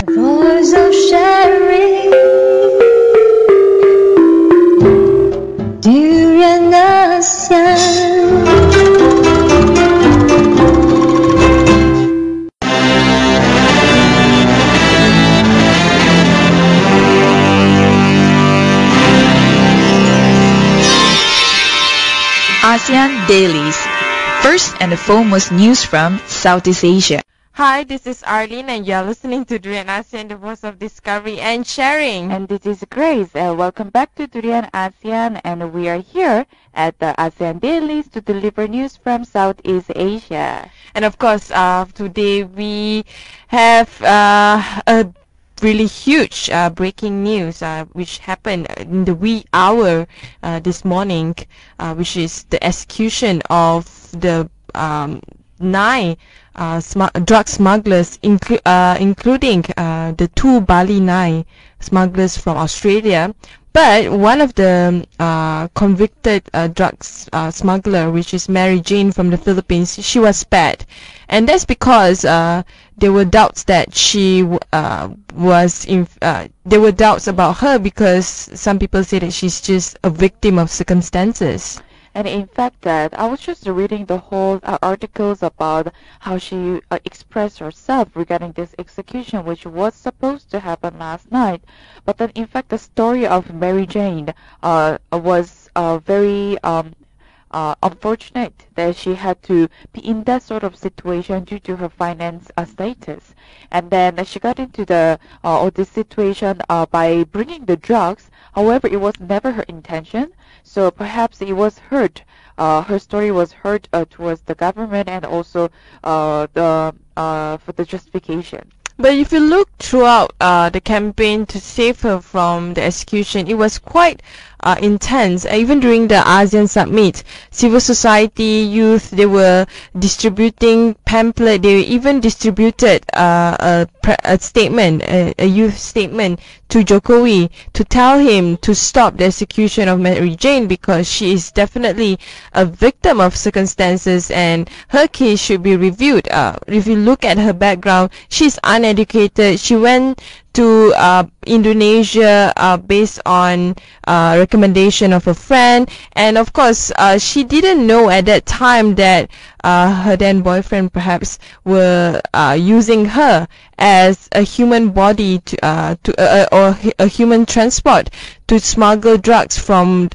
Voice of sharing during ASEAN. ASEAN Dailies. First and the foremost news from Southeast Asia. Hi, this is Arlene and you're listening to Durian ASEAN, the voice of discovery and sharing. And this is Grace. Welcome back to Durian ASEAN, and we are here at the ASEAN Dailies to deliver news from Southeast Asia. And of course, today we have a really huge breaking news which happened in the wee hour this morning, which is the execution of the 9 drug smugglers, including the 2 Bali 9 smugglers from Australia. But one of the convicted drugs smuggler, which is Mary Jane from the Philippines, she was spared. And that's because there were doubts that she there were doubts about her, because some people say that she's just a victim of circumstances. And in fact, that I was just reading the whole articles about how she expressed herself regarding this execution, which was supposed to happen last night. But then, in fact, the story of Mary Jane was very unfortunate that she had to be in that sort of situation due to her finance status. And then she got into this situation by bringing the drugs. However, it was never her intention. So perhaps it was heard, her story was heard towards the government and also for the justification. But if you look throughout the campaign to save her from the execution, it was quite intense. Even during the ASEAN Summit, civil society, youth, they were distributing pamphlets. They even distributed a statement, a youth statement to Jokowi to tell him to stop the execution of Mary Jane, because she is definitely a victim of circumstances and her case should be reviewed. If you look at her background, she's uneducated. She went to Indonesia based on recommendation of a friend, and of course she didn't know at that time that her then boyfriend perhaps were using her as a human body or a human transport to smuggle drugs from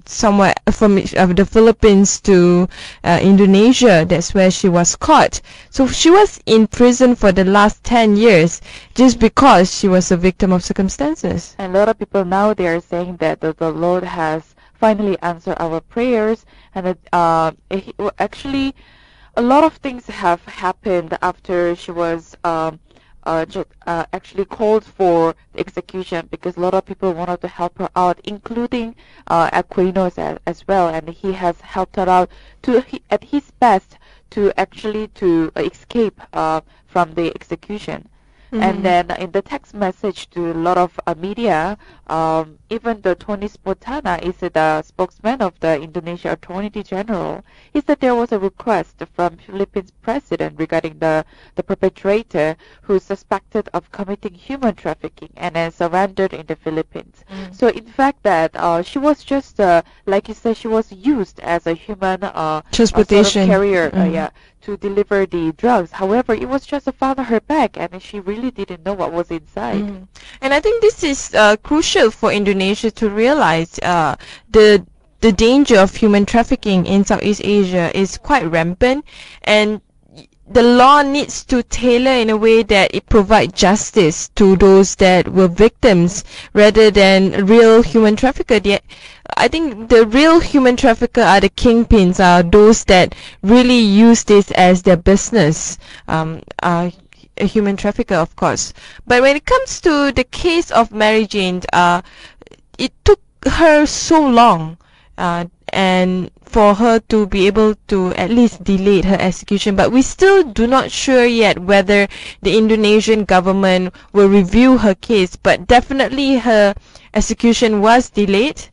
somewhere from the Philippines to Indonesia. That's where she was caught. So she was in prison for the last 10 years just because she was a victim of circumstances. And a lot of people now, they are saying that the Lord has finally answered our prayers, and actually a lot of things have happened after she was actually called for the execution, because a lot of people wanted to help her out, including Aquino as well, and he has helped her out at his best to actually escape from the execution. Mm-hmm. And then in the text message to a lot of media, even the Tony Spotana is the spokesman of the Indonesia Attorney General. He said there was a request from Philippines president regarding the perpetrator who is suspected of committing human trafficking and then surrendered in the Philippines. Mm. So in fact that she was just like you said, she was used as a human transportation sort of carrier, to deliver the drugs. However, it was just found on her back, and she really didn't know what was inside. Mm. And I think this is crucial for Indonesia to realize the danger of human trafficking in Southeast Asia is quite rampant, and the law needs to tailor in a way that it provides justice to those that were victims rather than real human trafficker. I think the real human trafficker are the kingpins, are those that really use this as their business. A human trafficker, of course. But when it comes to the case of Mary Jane, it took her so long and for her to be able to at least delay her execution, but we still do not sure yet whether the Indonesian government will review her case. But definitely her execution was delayed,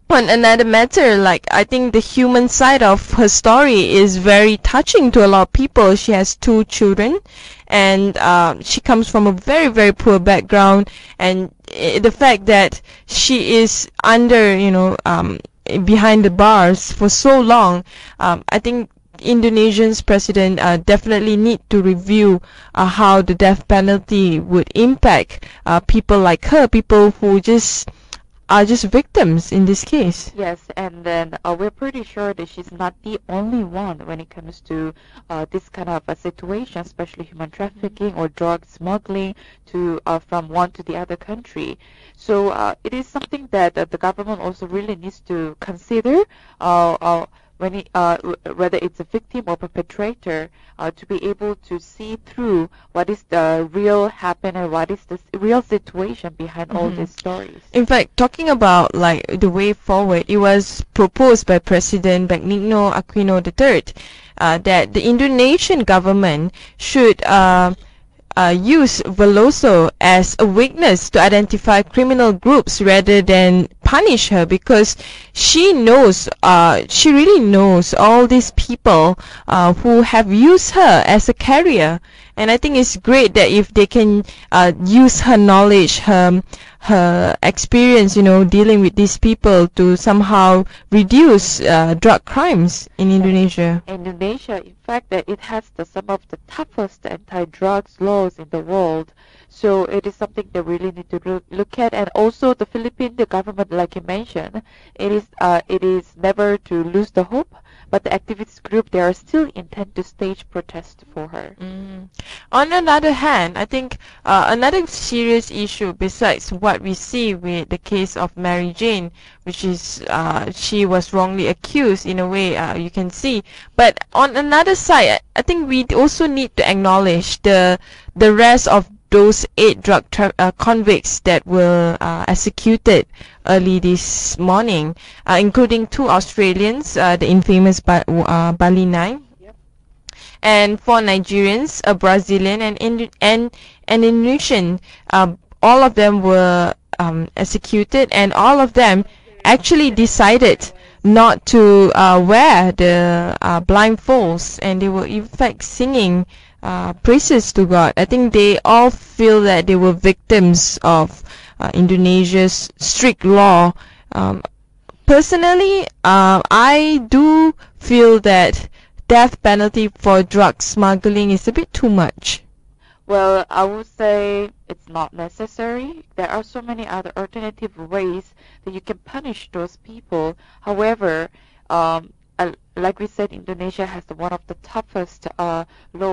On another matter, like, I think the human side of her story is very touching to a lot of people. She has 2 children, and she comes from a very, very poor background, and the fact that she is under, behind the bars for so long, I think Indonesia's president definitely need to review how the death penalty would impact people like her, people who just are just victims in this case. Yes, and then we're pretty sure that she's not the only one when it comes to this kind of a situation, especially human trafficking or drug smuggling to from one to the other country. So it is something that the government also really needs to consider when whether it's a victim or perpetrator, to be able to see through what is the real happen and what is the real situation behind all these stories. In fact, talking about like the way forward, it was proposed by President Benigno Aquino III that the Indonesian government should use Veloso as a witness to identify criminal groups rather than punish her, because she knows, she really knows all these people who have used her as a carrier. And I think it's great that if they can use her knowledge, her experience, dealing with these people to somehow reduce drug crimes in Indonesia. Indonesia, in fact, that it has some of the toughest anti-drugs laws in the world. So it is something that really need to look at. And also the the government, like you mentioned, it is never to lose the hope. But the activist group, they are still intent to stage protest for her. On another hand, I think another serious issue besides what we see with the case of Mary Jane, which is she was wrongly accused in a way, you can see. But on another side, I think we also need to acknowledge the rest of those 8 drug convicts that were executed early this morning, including 2 Australians, the infamous Bali 9, and 4 Nigerians, a Brazilian, and an Indonesian. All of them were executed, and all of them actually decided not to wear the blindfolds, and they were in fact singing praises to God. I think they all feel that they were victims of Indonesia's strict law. Personally, I do feel that death penalty for drug smuggling is a bit too much. Well, I would say it's not necessary. There are so many other alternative ways that you can punish those people. However, like we said, Indonesia has one of the toughest law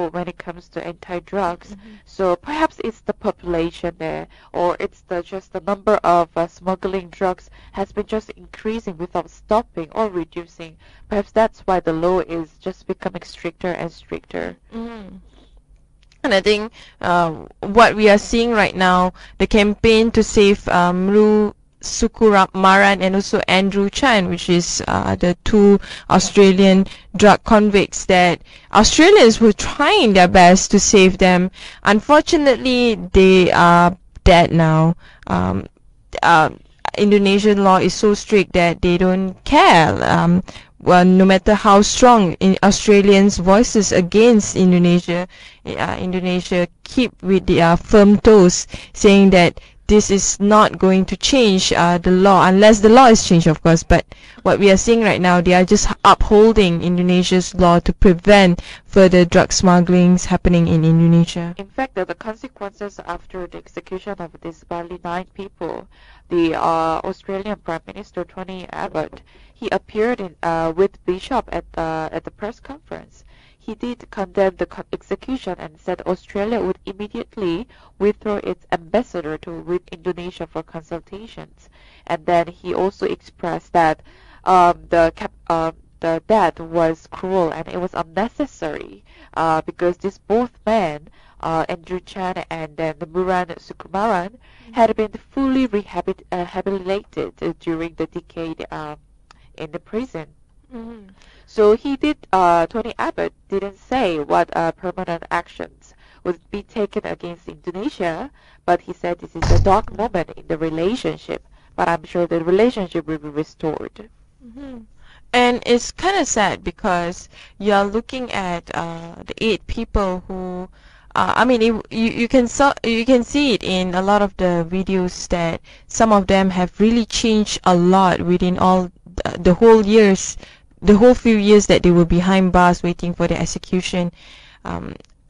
when it comes to anti-drugs. So perhaps it's the population there, or it's just the number of smuggling drugs has been just increasing without stopping or reducing. Perhaps that's why the law is just becoming stricter and stricter. And I think what we are seeing right now, the campaign to save Mru Sukumaran and also Andrew Chan, which is the 2 Australian drug convicts, that Australians were trying their best to save them. Unfortunately, they are dead now. Indonesian law is so strict that they don't care. Well, no matter how strong in Australians' voices against Indonesia, Indonesia keep with their firm toes, saying that this is not going to change the law, unless the law is changed, of course. But what we are seeing right now, they are just upholding Indonesia's law to prevent further drug smugglings happening in Indonesia. In fact, the consequences after the execution of these Bali 9 people, the Australian Prime Minister Tony Abbott, he appeared with Bishop at the press conference. He did condemn the execution and said Australia would immediately withdraw its ambassador with Indonesia for consultations. And then he also expressed that the death was cruel and it was unnecessary because these both men, Andrew Chan and then the Muran Sukumaran, had been fully rehabilitated during the decade in the prison. So he did. Tony Abbott didn't say what permanent actions would be taken against Indonesia, but he said this is a dark moment in the relationship but I'm sure the relationship will be restored. And it's kind of sad because you're looking at the 8 people who, I mean, you can see it in a lot of the videos that some of them have really changed a lot within all the whole few years that they were behind bars waiting for the execution.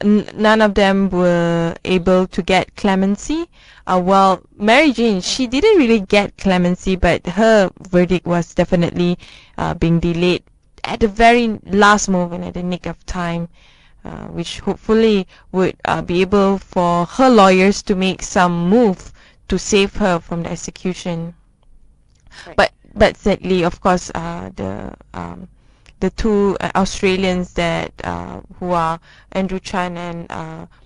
None of them were able to get clemency. Well, Mary Jane, she didn't really get clemency, but her verdict was definitely being delayed at the very last moment, at the nick of time, which hopefully would be able for her lawyers to make some move to save her from the execution. Right. But sadly, of course, the 2 Australians that who are Andrew Chan and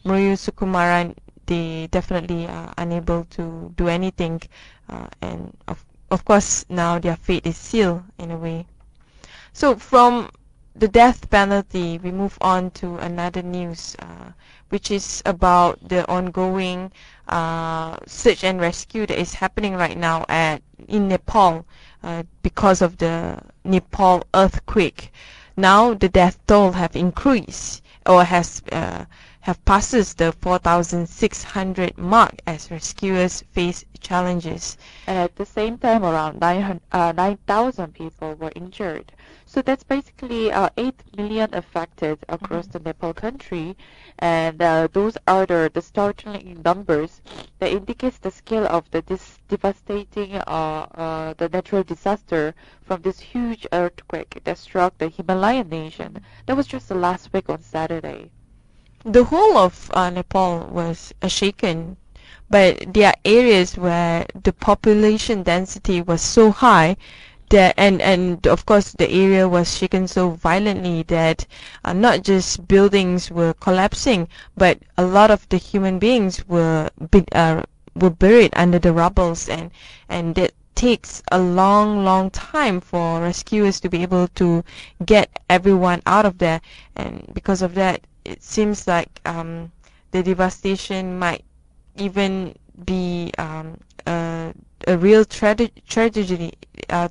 Muriu Sukumaran, they definitely are unable to do anything, and of course now their fate is sealed in a way. So from the death penalty, we move on to another news, which is about the ongoing search and rescue that is happening right now in Nepal because of the Nepal earthquake. Now the death toll have increased, or have passes the 4,600 mark as rescuers face challenges. And at the same time, around 9,000 people were injured. So that's basically 8 million affected across the Nepal country, and those are the startling numbers that indicates the scale of the devastating the natural disaster from this huge earthquake that struck the Himalayan nation. That was just the last week on Saturday. The whole of Nepal was shaken, but there are areas where the population density was so high that, and of course the area was shaken so violently that not just buildings were collapsing, but a lot of the human beings were buried under the rubbles, and that takes a long time for rescuers to be able to get everyone out of there. And because of that, it seems like the devastation might even be a real tragedy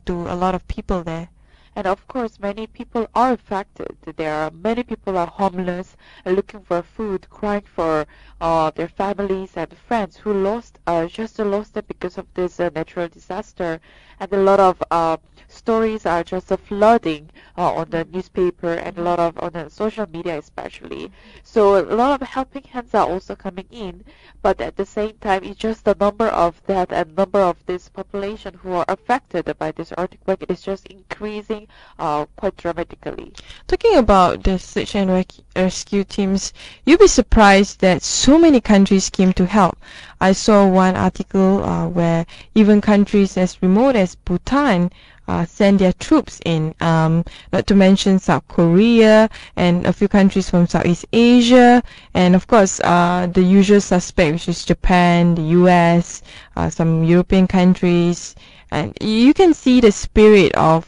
to a lot of people there. And of course, many people are affected. There are many people are homeless, looking for food, crying for their families and friends who just lost it because of this natural disaster. And a lot of stories are just flooding on the newspaper and a lot of on the social media especially. So a lot of helping hands are also coming in, but at the same time, it's just the number of that and number of this population who are affected by this earthquake is just increasing quite dramatically. Talking about the search and rescue teams, you'll be surprised that so many countries came to help. I saw one article where even countries as remote as Bhutan send their troops in, not to mention South Korea and a few countries from Southeast Asia, and of course the usual suspect, which is Japan, the US, some European countries. And you can see the spirit of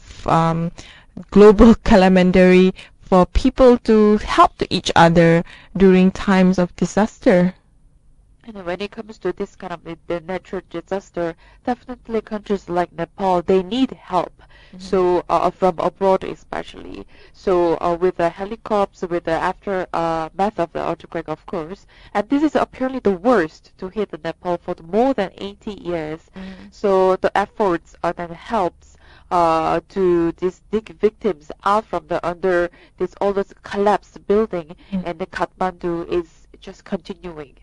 global calamity for people to help to each other during times of disaster. And when it comes to this kind of the natural disaster, definitely countries like Nepal, they need help. So from abroad especially. So with the helicopters, with the aftermath of the earthquake, of course. And this is apparently the worst to hit Nepal for more than 80 years. So the efforts and helps to these dig victims out from under this all this collapsed building and the Kathmandu is just continuing.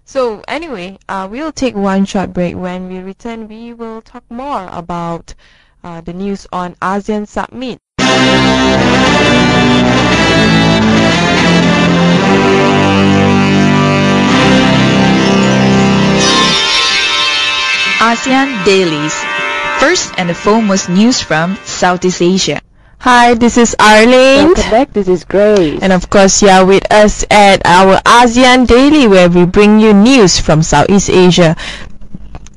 So anyway, we'll take one short break. When we return, we will talk more about the news on ASEAN Summit. ASEAN Dailies. First and the foremost news from Southeast Asia. Hi, this is Arlene. Welcome back, this is Grace. And of course, you are with us at our ASEAN Daily, where we bring you news from Southeast Asia.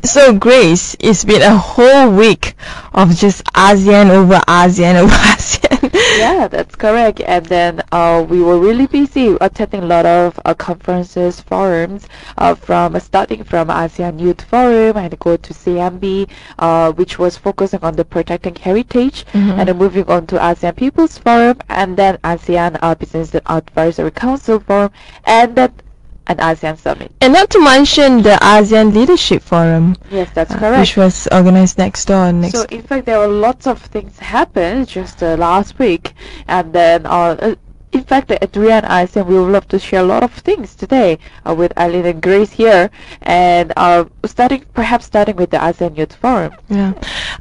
So Grace, it's been a whole week of just ASEAN over ASEAN over ASEAN. Yeah, that's correct. And then we were really busy attending a lot of conferences, forums, starting from ASEAN Youth Forum and go to CMB, which was focusing on the protecting heritage, and then moving on to ASEAN People's Forum, and then ASEAN Business Advisory Council Forum, and then an ASEAN Summit. And not to mention the ASEAN Leadership Forum. Yes, that's correct. Which was organized next door. So in fact, there were lots of things happen just last week, and then in fact, at Rian ASEAN, we would love to share a lot of things today with Arlene and Grace here, and perhaps starting with the ASEAN Youth Forum. Yeah,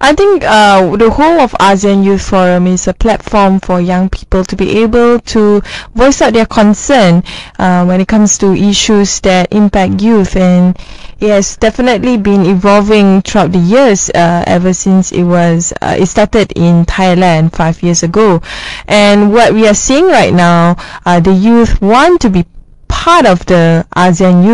I think the whole of ASEAN Youth Forum is a platform for young people to be able to voice out their concern when it comes to issues that impact youth, and it has definitely been evolving throughout the years ever since it started in Thailand 5 years ago. And what we are seeing right now, the youth want to be part of the ASEAN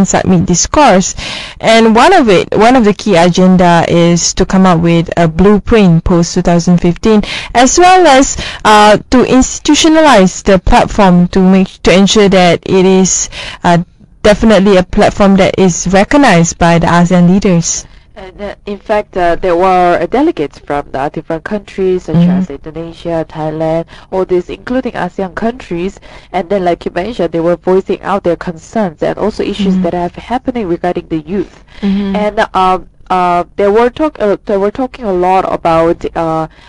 Summit discourse, and one of the key agenda is to come up with a blueprint post 2015, as well as to institutionalize the platform to ensure that it is definitely a platform that is recognized by the ASEAN leaders. And in fact, there were delegates from the different countries such as Indonesia, Thailand, all these, including ASEAN countries. And then, like you mentioned, they were voicing out their concerns and also issues that have happening regarding the youth. And they were talking a lot about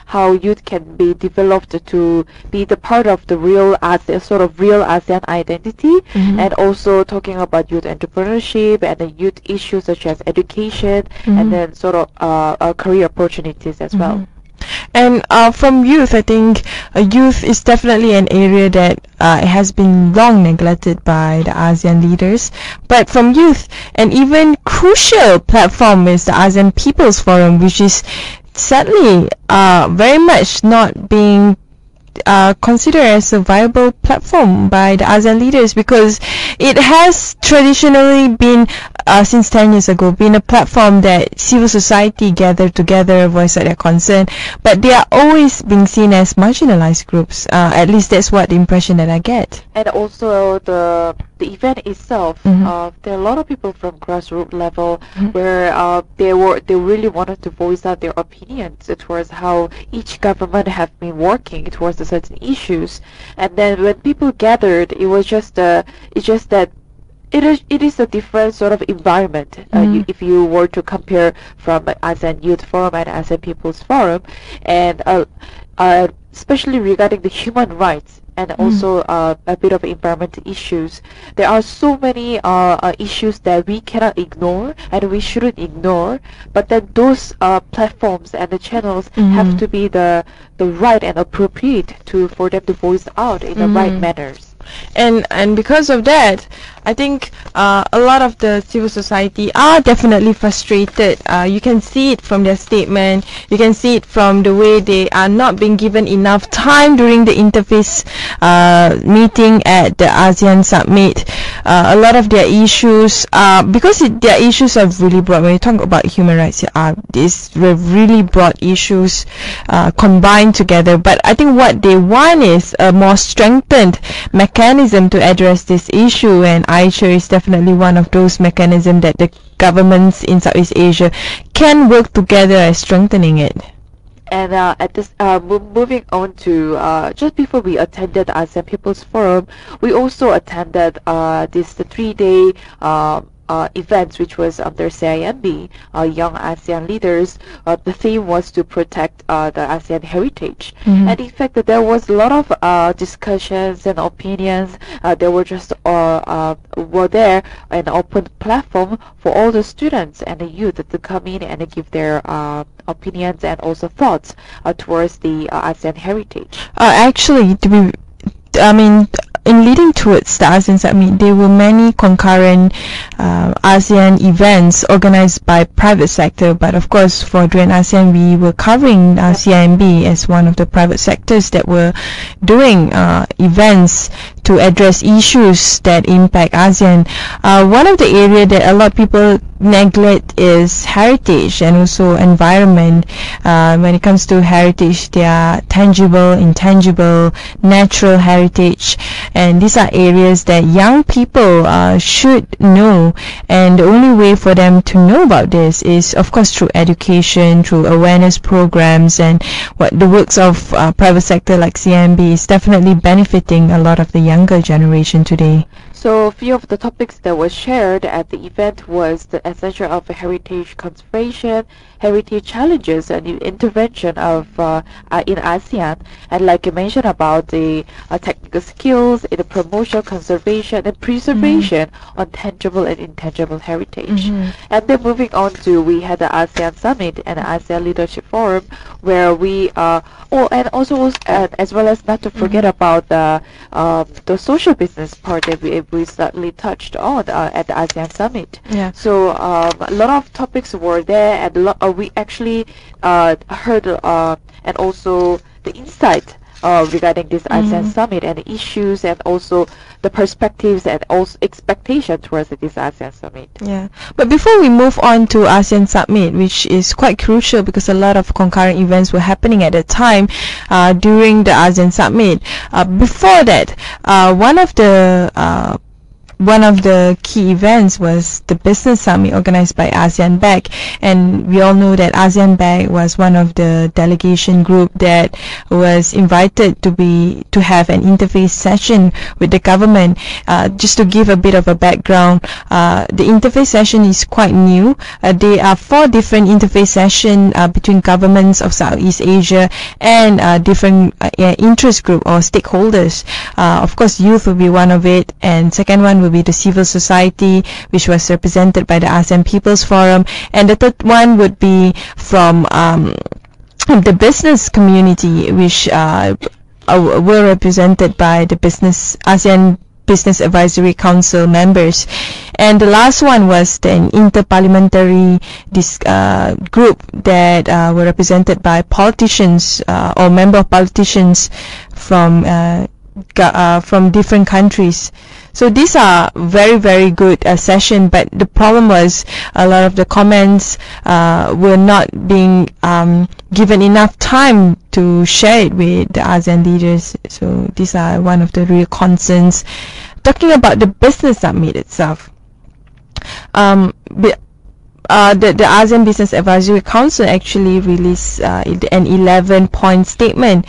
how youth can be developed to be the part of the real ASEAN identity, and also talking about youth entrepreneurship and the youth issues such as education, and then career opportunities as well. And from youth, I think youth is definitely an area that has been long neglected by the ASEAN leaders. But from youth, an even crucial platform is the ASEAN People's Forum, which is sadly very much not being considered as a viable platform by the ASEAN leaders, because it has traditionally been, since 10 years ago, been a platform that civil society gathered together, voice out their concern, but they are always being seen as marginalized groups. At least that's what the impression that I get. And also the event itself, there are a lot of people from grassroots level where they really wanted to voice out their opinions towards how each government have been working towards certain issues. And then when people gathered, it was just that it is a different sort of environment. If you were to compare from ASEAN Youth Forum and ASEAN People's Forum, and especially regarding the human rights and also a bit of environmental issues, there are so many issues that we cannot ignore and we shouldn't ignore. But then those platforms and the channels have to be the right and appropriate for them to voice out in the right manners. And because of that, I think a lot of the civil society are definitely frustrated. You can see it from their statement. You can see it from the way they are not being given enough time during the interface meeting at the ASEAN Summit. A lot of their issues, because their issues are really broad. When you talk about human rights, these really broad issues combined together. But I think what they want is a more strengthened mechanism to address this issue, and ASEAN is definitely one of those mechanisms that the governments in Southeast Asia can work together as strengthening it. And at this, moving on to just before we attended the ASEAN People's Forum, we also attended this 3-day events, which was under CIMB, Young ASEAN Leaders. The theme was to protect the ASEAN heritage. And in fact, there was a lot of discussions and opinions. They were just were there, an open platform for all the students and the youth to come in and give their opinions and also thoughts towards the ASEAN heritage. Actually, in leading towards the ASEAN Summit, there were many concurrent ASEAN events organized by private sector, but of course for Duran ASEAN we were covering CIMB as one of the private sectors that were doing events to address issues that impact ASEAN. One of the areas that a lot of people neglect is heritage and also environment. When it comes to heritage, there are tangible, intangible, natural heritage, and these are areas that young people should know, and the only way for them to know about this is, of course, through education, through awareness programs, and what the works of private sector like CMB is definitely benefiting a lot of the younger generation today. So a few of the topics that were shared at the event was the essential of heritage conservation, heritage challenges, and the intervention of in ASEAN, and like you mentioned about the technical skills in the promotion, conservation, and preservation on tangible and intangible heritage. And then moving on to, we had the ASEAN Summit and the ASEAN Leadership Forum, where we and also as well as not to forget about the social business part that we certainly touched on at the ASEAN Summit. Yeah. So a lot of topics were there, and we actually heard and also the insight regarding this ASEAN Summit and the issues, and also the perspectives and also expectations towards this ASEAN Summit. Yeah, but before we move on to ASEAN Summit, which is quite crucial because a lot of concurrent events were happening at the time during the ASEAN Summit. Before that, one of the key events was the Business Summit organized by ASEAN Bank, and we all know that ASEAN Bank was one of the delegation group that was invited to have an interface session with the government. Just to give a bit of a background, the interface session is quite new. There are 4 different interface sessions between governments of Southeast Asia and different interest group or stakeholders. Of course, youth will be one of it, and second one will be the civil society, which was represented by the ASEAN People's Forum, and the third one would be from the business community, which were represented by the ASEAN Business Advisory Council members, and the last one was the interparliamentary group that were represented by politicians or member of politicians from different countries. So these are very, very good session, but the problem was a lot of the comments were not being given enough time to share it with the ASEAN leaders. So these are one of the real concerns. Talking about the Business Summit itself, the ASEAN Business Advisory Council actually released an 11-point statement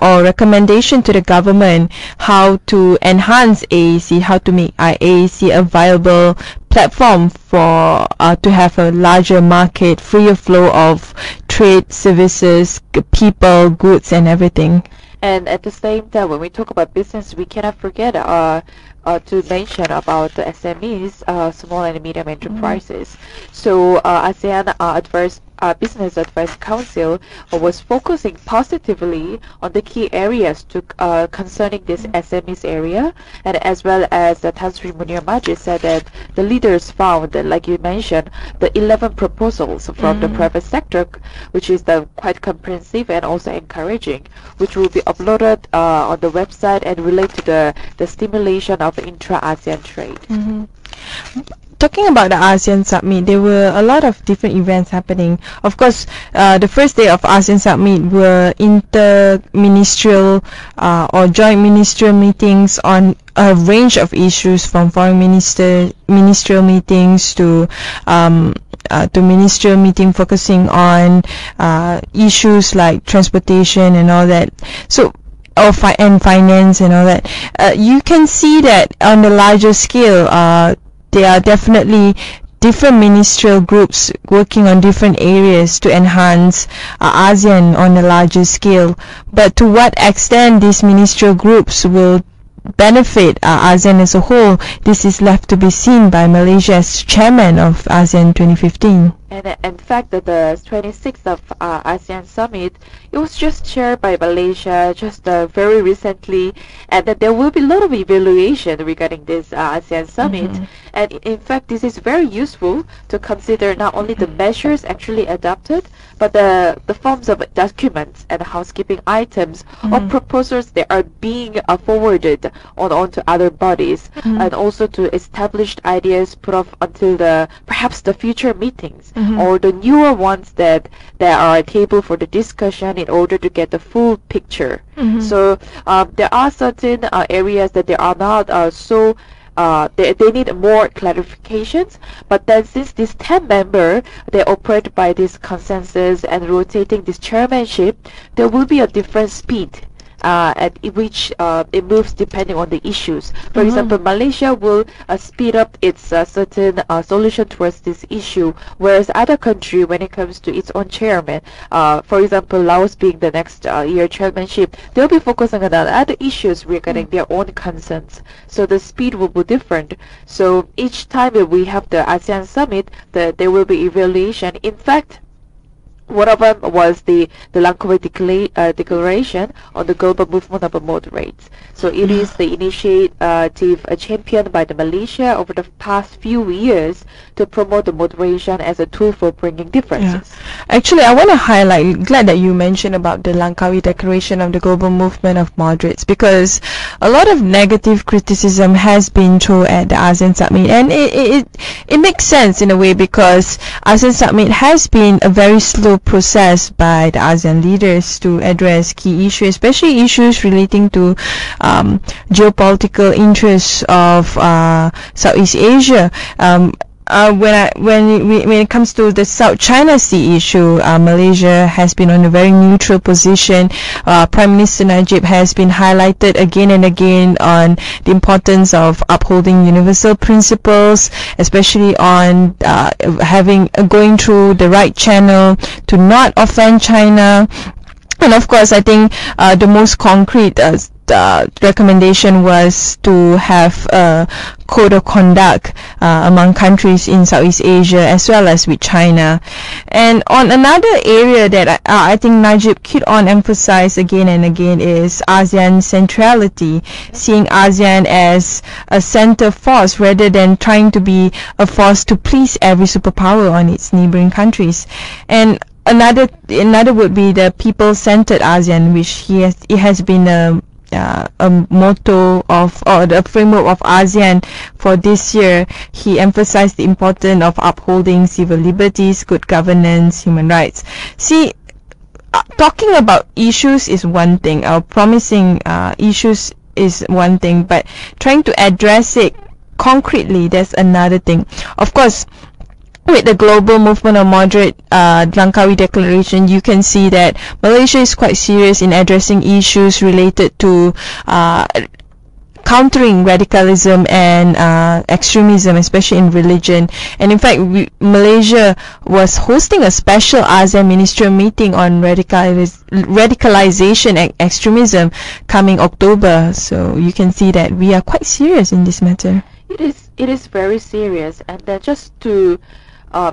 or recommendation to the government how to enhance AAC, how to make AAC a viable platform for to have a larger market, freer flow of trade, services, people, goods, and everything. And at the same time, when we talk about business, we cannot forget to mention about the SMEs, small and medium enterprises. So ASEAN Business Advice Council was focusing positively on the key areas concerning this SMEs area, and as well as Tan Sri Munir Majid said that the leaders found that, like you mentioned, the 11 proposals from the private sector, which is quite comprehensive and also encouraging, which will be uploaded on the website and relate to the stimulation of intra-ASEAN trade. Talking about the ASEAN Summit, there were a lot of different events happening. Of course, the first day of ASEAN Summit were inter-ministerial or joint ministerial meetings on a range of issues, from foreign ministerial meetings to ministerial meeting focusing on issues like transportation and all that. So and finance and all that. You can see that on the larger scale, there are definitely different ministerial groups working on different areas to enhance ASEAN on a larger scale. But to what extent these ministerial groups will benefit ASEAN as a whole, this is left to be seen by Malaysia as chairman of ASEAN 2015. And in fact, the 26th of ASEAN Summit, it was just chaired by Malaysia just very recently, and that there will be a lot of evaluation regarding this ASEAN Summit. And in fact, this is very useful to consider not only the measures actually adopted, but the forms of documents and housekeeping items or proposals that are being forwarded on to other bodies, and also to established ideas put off until perhaps the future meetings or the newer ones that are a table for the discussion in order to get the full picture. So there are certain areas that they are not so they need more clarifications, but then since this 10 member, they operate by this consensus and rotating this chairmanship, there will be a different speed at which it moves depending on the issues. For example, Malaysia will speed up its certain solution towards this issue, whereas other country, when it comes to its own chairman, for example, Laos being the next year chairmanship, they'll be focusing on other issues regarding their own concerns. So the speed will be different. So each time that we have the ASEAN Summit, there will be evaluation. In fact, one of them was the Langkawi Declaration on the Global Movement of Moderates. So it is the initiative championed by the Malaysia over the past few years to promote the moderation as a tool for bringing differences. Actually, I want to highlight, glad that you mentioned about the Langkawi Declaration of the Global Movement of Moderates, because a lot of negative criticism has been thrown at the ASEAN Summit, and it makes sense in a way, because ASEAN Summit has been a very slow process by the ASEAN leaders to address key issues, especially issues relating to geopolitical interests of Southeast Asia. When it comes to the South China Sea issue, Malaysia has been on a very neutral position. Prime Minister Najib has been highlighted again and again on the importance of upholding universal principles, especially on going through the right channel to not offend China. And of course, I think the most concrete recommendation was to have a code of conduct among countries in Southeast Asia as well as with China. And on another area that I think Najib kept on emphasize again and again is ASEAN centrality, seeing ASEAN as a center force rather than trying to be a force to please every superpower on its neighboring countries. And another would be the people-centered ASEAN, which it has been a motto of, or the framework of ASEAN for this year. He emphasized the importance of upholding civil liberties, good governance, human rights. See, talking about issues is one thing, promising issues is one thing, but trying to address it concretely, that's another thing. Of course, with the Global Movement of Moderate Langkawi Declaration, you can see that Malaysia is quite serious in addressing issues related to countering radicalism and extremism, especially in religion. And in fact, Malaysia was hosting a special ASEAN ministerial meeting on radicalization and extremism coming October. So you can see that we are quite serious in this matter. It is very serious. And then just to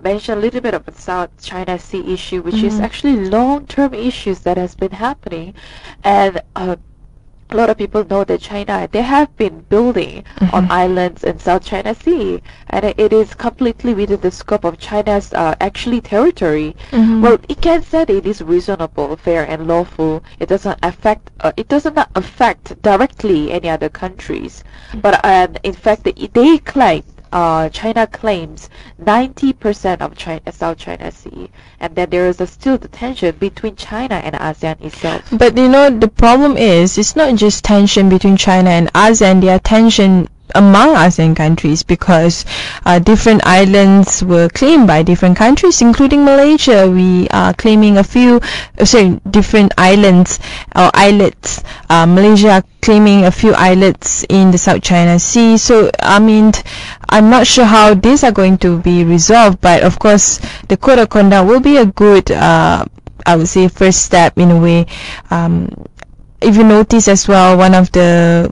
mention a little bit of the South China Sea issue, which is actually long-term issues that has been happening, and a lot of people know that China, they have been building on islands in South China Sea, and it is completely within the scope of China's actually territory. Well, it can say that it is reasonable, fair, and lawful. It does not affect directly any other countries, but in fact, they claim. China claims 90% of South China Sea, and then there is still the tension between China and ASEAN itself. But you know, the problem is, it's not just tension between China and ASEAN, there are tension among ASEAN countries, because different islands were claimed by different countries, including Malaysia. We are claiming different islands or islets. Malaysia claiming a few islets in the South China Sea. So, I mean, I'm not sure how these are going to be resolved, but of course, the Code of Conduct will be a good, I would say, first step in a way. If you notice as well, one of the,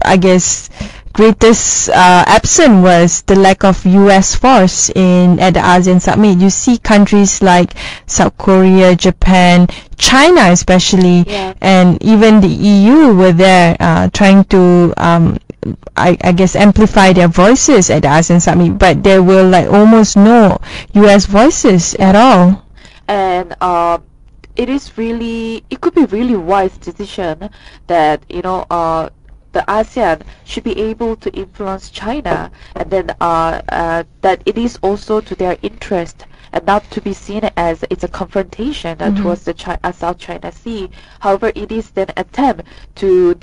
I guess, greatest absent was the lack of U.S. force at the ASEAN Summit. You see countries like South Korea, Japan, China especially, and even the EU were there trying to I guess amplify their voices at the ASEAN Summit, but there were like almost no U.S. voices at all. And it could be really wise decision that the ASEAN should be able to influence China, and then that it is also to their interest and not to be seen as it's a confrontation towards the South China Sea. However, it is then attempt to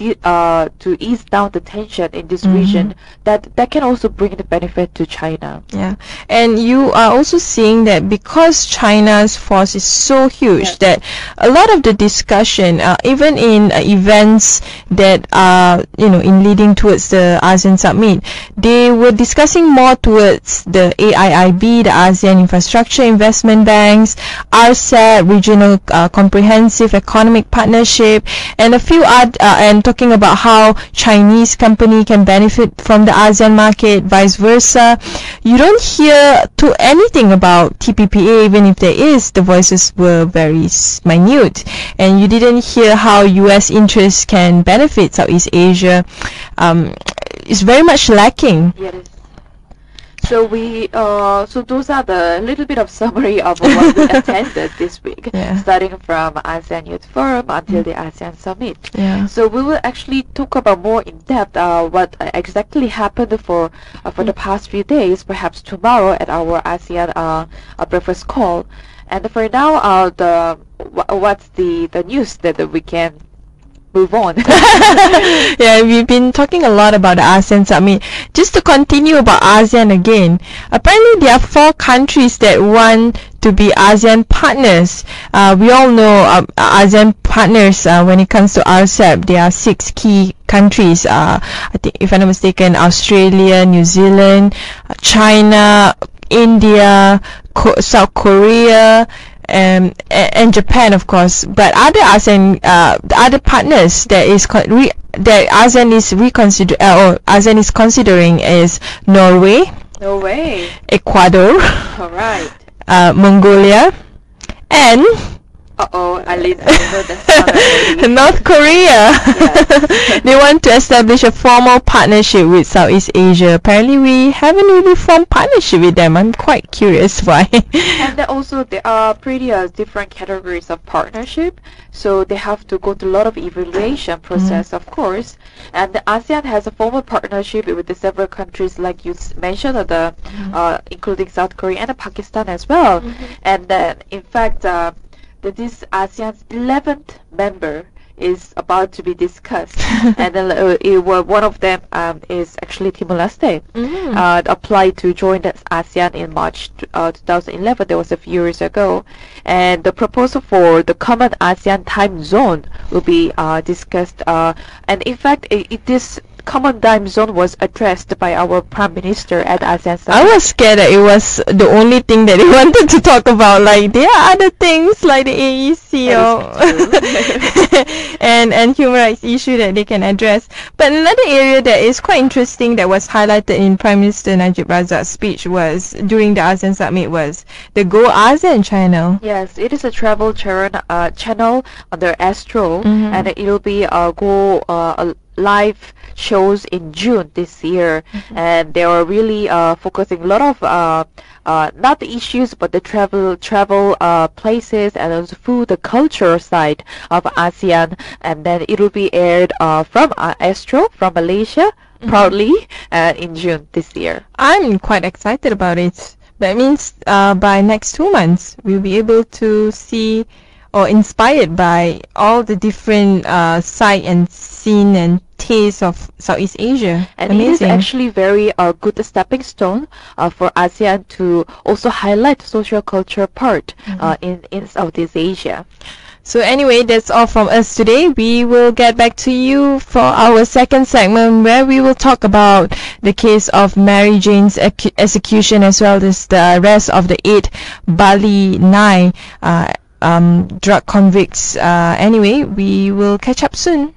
ease down the tension in this region that can also bring the benefit to China. Yeah, and you are also seeing that because China's force is so huge that a lot of the discussion, even in events that are in leading towards the ASEAN Summit, they were discussing more towards the AIIB, the ASEAN Infrastructure Investment Banks, RCEP, Regional Comprehensive Economic Partnership, and a few and talking about how Chinese company can benefit from the ASEAN market, vice versa. You don't hear anything about TPPA, even if there is, the voices were very minute, and you didn't hear how US interests can benefit Southeast Asia. It's very much lacking. Yes. So so those are the little bit of summary of what we attended this week, starting from ASEAN Youth Forum until the ASEAN Summit. So we will actually talk about more in depth what exactly happened for the past few days, perhaps tomorrow at our ASEAN breakfast call. And for now, what's the news that we can move on. Yeah, we've been talking a lot about the ASEAN Summit. Just to continue about ASEAN again, apparently there are 4 countries that want to be ASEAN partners. We all know ASEAN partners when it comes to RCEP. There are 6 key countries. I think, if I'm not mistaken, Australia, New Zealand, China, India, South Korea, and Japan, of course. But other ASEAN, other partners that ASEAN is considering is Norway, Ecuador, all right, Mongolia, and Arlene, I know that's North Korea. Yes. They want to establish a formal partnership with Southeast Asia. Apparently, we haven't really formed partnership with them. I'm quite curious why. And also, there are pretty different categories of partnership. So they have to go through a lot of evaluation process, of course. And the ASEAN has a formal partnership with the several countries, like you mentioned, including South Korea and Pakistan as well. And then, in fact, this ASEAN's 11th member is about to be discussed, and then one of them is actually Timor-Leste. Applied to join the ASEAN in March 2011. That was a few years ago, and the proposal for the common ASEAN time zone will be discussed. And in fact, this common time zone was addressed by our Prime Minister at ASEAN Summit. I was scared that it was the only thing that he wanted to talk about. Like, there are other things like the AEC and human rights issue that they can address. But another area that is quite interesting that was highlighted in Prime Minister Najib Razak's speech was during the ASEAN Summit was the Go ASEAN channel. Yes, it is a travel channel under Astro, and it will be live shows in June this year, and they are really focusing a lot of not the issues but the travel places and also food, the culture side of ASEAN, and then it will be aired from Astro from Malaysia proudly in June this year. I'm quite excited about it. That means by next 2 months we'll be able to see or inspired by all the different sight and scene and taste of Southeast Asia. And amazing. It is actually very good stepping stone for ASEAN to also highlight social culture part in Southeast Asia. So anyway, that's all from us today. We will get back to you for our second segment where we will talk about the case of Mary Jane's execution as well as the rest of the 8 Bali 9 drug convicts. Anyway, we will catch up soon.